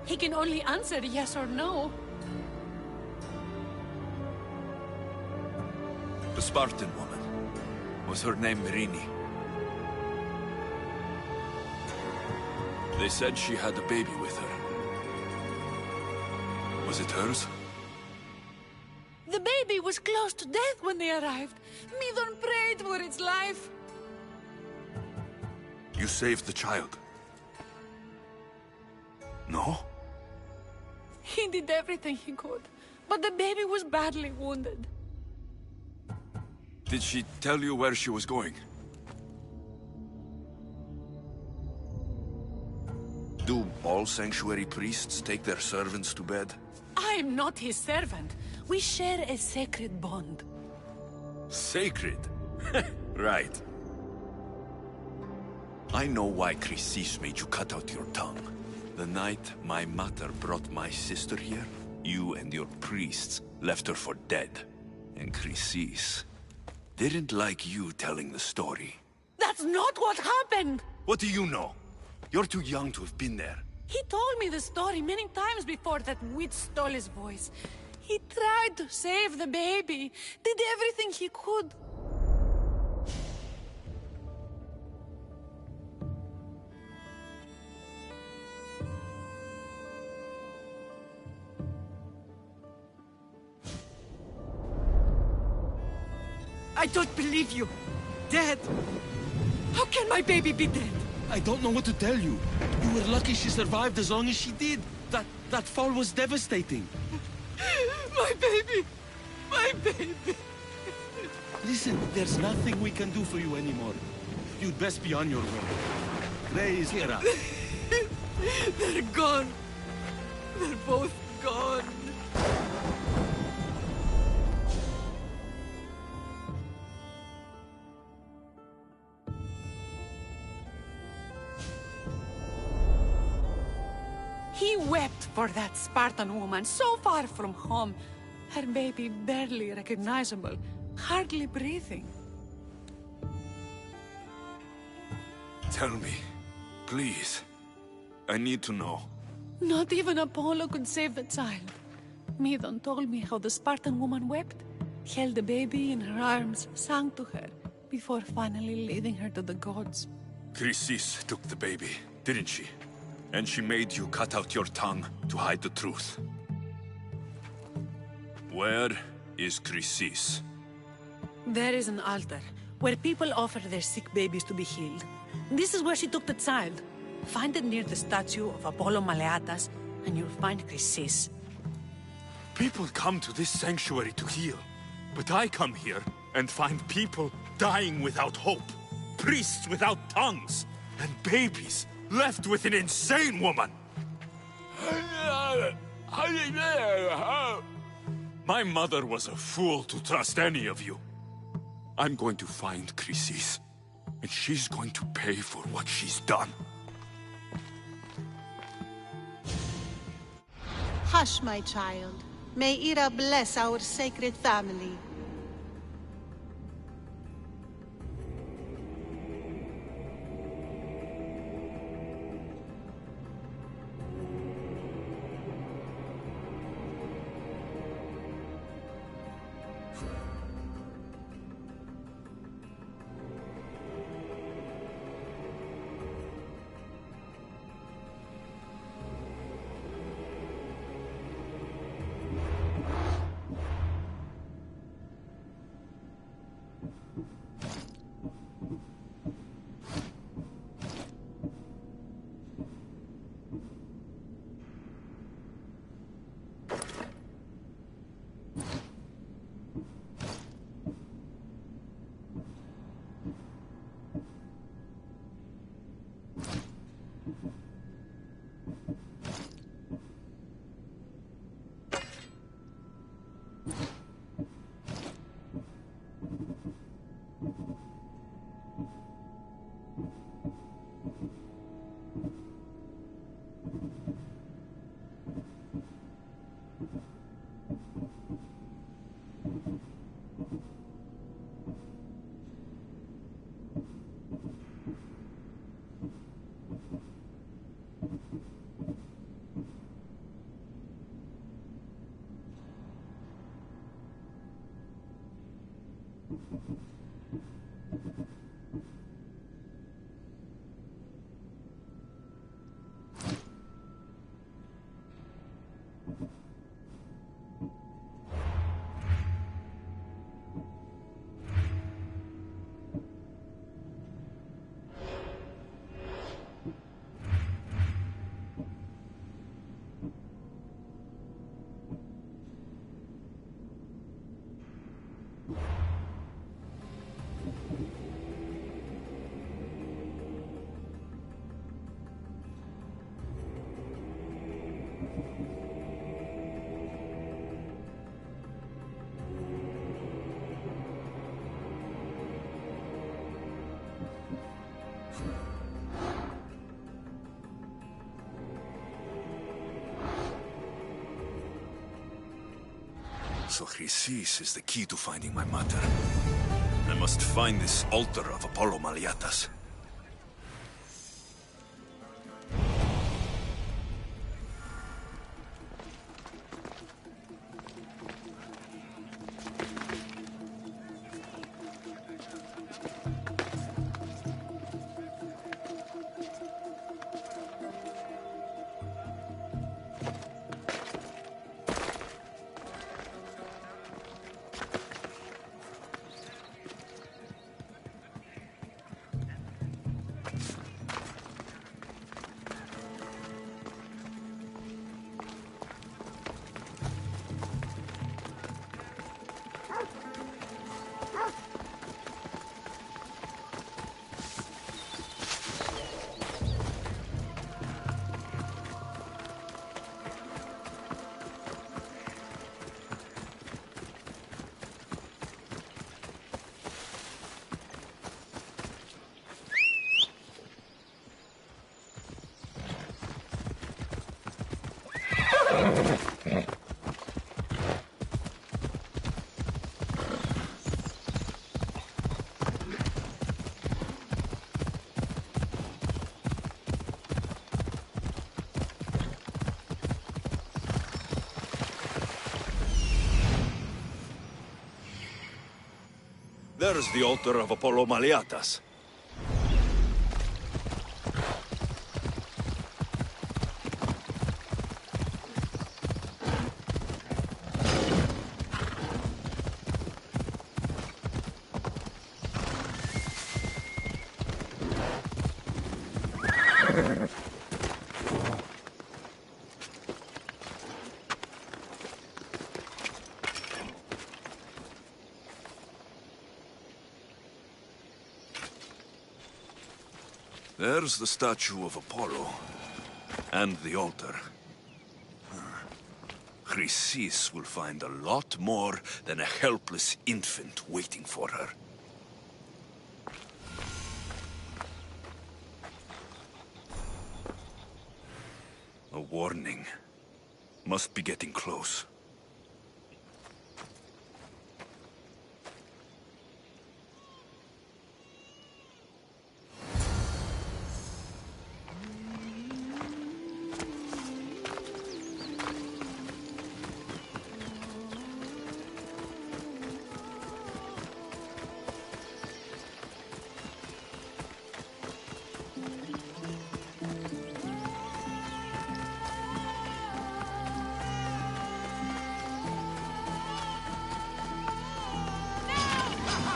He can only answer yes or no. The Spartan woman. Was her name Mirini? They said she had a baby with her. Was it hers? The baby was close to death when they arrived. Midon prayed for its life. You saved the child? No? He did everything he could, but the baby was badly wounded. Did she tell you where she was going? Do all sanctuary priests take their servants to bed? I am not his servant. We share a sacred bond. Sacred? Right. I know why Chrysis made you cut out your tongue. The night my mother brought my sister here, you and your priests left her for dead. And Chrysis didn't like you telling the story. That's not what happened! What do you know? You're too young to have been there. He told me the story many times before that witch stole his voice. He tried to save the baby, did everything he could. I don't believe you. Dead. How can my baby be dead? I don't know what to tell you. You were lucky she survived as long as she did. That fall was devastating. My baby! My baby! Listen, there's nothing we can do for you anymore. You'd best be on your way. Ray is here. They're gone. They're both gone. He wept for that Spartan woman, so far from home. Her baby barely recognizable, hardly breathing. Tell me, please. I need to know. Not even Apollo could save the child. Midon told me how the Spartan woman wept, held the baby in her arms, sang to her, before finally leading her to the gods. Chrysis took the baby, didn't she? And she made you cut out your tongue to hide the truth. Where is Chrysis? There is an altar, where people offer their sick babies to be healed. This is where she took the child. Find it near the statue of Apollo Maleatas, and you'll find Chrysis. People come to this sanctuary to heal. But I come here and find people dying without hope. Priests without tongues. And babies left with an insane woman. My mother was a fool to trust any of you. I'm going to find Chrysis, and she's going to pay for what she's done. Hush, my child. May Ira bless our sacred family. So Chrysis is the key to finding my mother. I must find this altar of Apollo Maliatas. There's the altar of Apollo Maliatas. There's the statue of Apollo. And the altar. Chrysis will find a lot more than a helpless infant waiting for her. A warning. Must be getting close.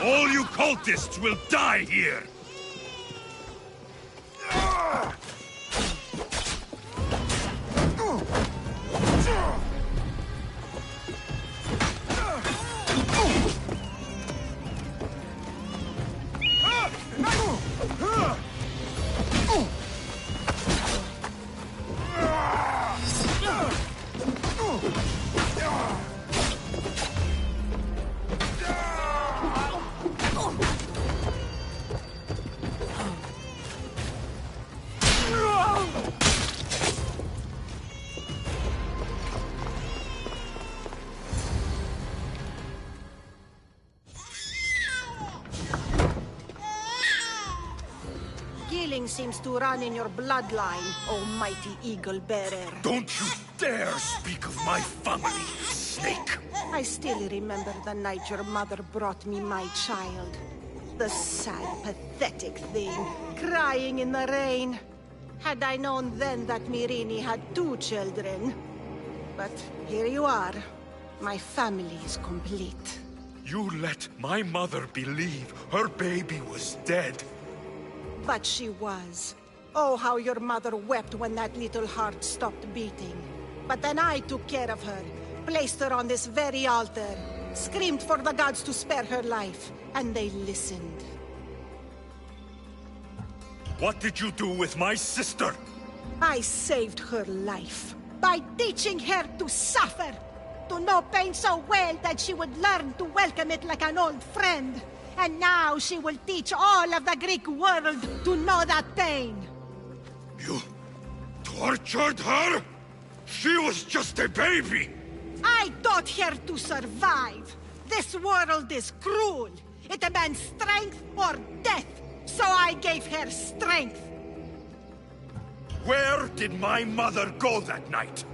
All you cultists will die here! Killing seems to run in your bloodline, almighty eagle bearer. Don't you dare speak of my family, snake! I still remember the night your mother brought me my child. The sad, pathetic thing, crying in the rain. Had I known then that Myrini had 2 children. But here you are. My family is complete. You let my mother believe her baby was dead. But she was. Oh, how your mother wept when that little heart stopped beating. But then I took care of her, placed her on this very altar, screamed for the gods to spare her life, and they listened. What did you do with my sister? I saved her life by teaching her to suffer, to know pain so well that she would learn to welcome it like an old friend. And now she will teach all of the Greek world to know that pain. You tortured her? She was just a baby! I taught her to survive. This world is cruel. It demands strength or death. So I gave her strength. Where did my mother go that night?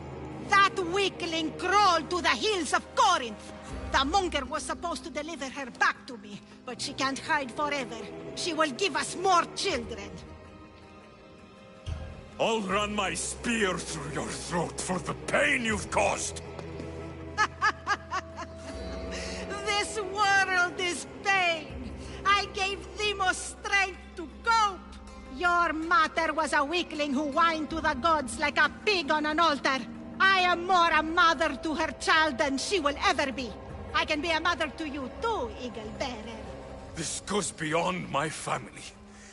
That weakling crawled to the hills of Corinth. The monger was supposed to deliver her back to me, but she can't hide forever. She will give us more children. I'll run my spear through your throat for the pain you've caused! This world is pain. I gave Demos strength to cope. Your mother was a weakling who whined to the gods like a pig on an altar. I am more a mother to her child than she will ever be. I can be a mother to you too, Eagle Bearer. This goes beyond my family.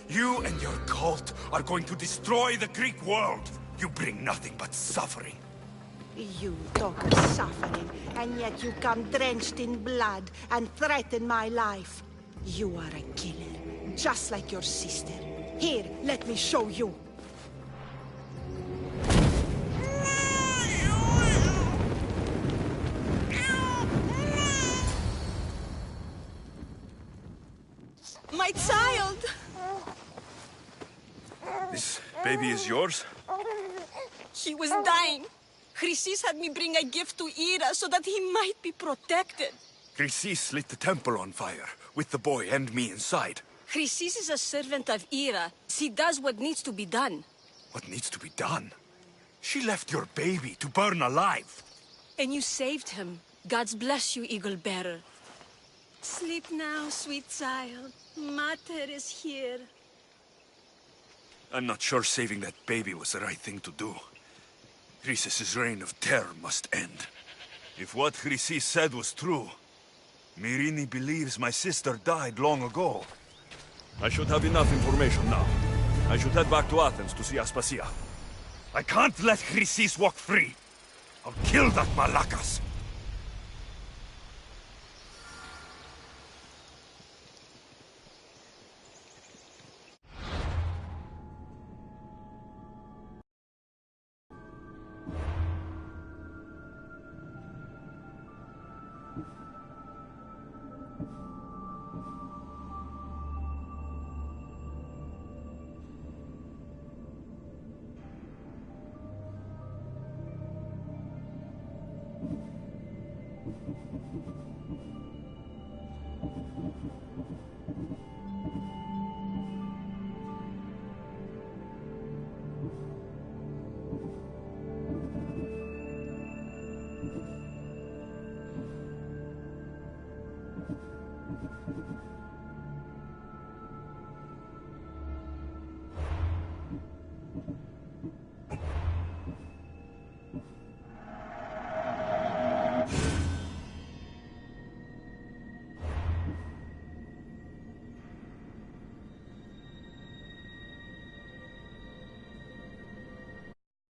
You and your cult are going to destroy the Greek world. You bring nothing but suffering. You talk of suffering, and yet you come drenched in blood and threaten my life. You are a killer, just like your sister. Here, let me show you. My child! This baby is yours? He was dying. Chrysis had me bring a gift to Ira so that he might be protected. Chrysis lit the temple on fire, with the boy and me inside. Chrysis is a servant of Ira. She does what needs to be done. What needs to be done? She left your baby to burn alive. And you saved him. Gods bless you, Eagle Bearer. Sleep now, sweet child. Mater is here. I'm not sure saving that baby was the right thing to do. Chrysis' reign of terror must end. If what Chrysis said was true, Myrini believes my sister died long ago. I should have enough information now. I should head back to Athens to see Aspasia. I can't let Chrysis walk free. I'll kill that Malakas.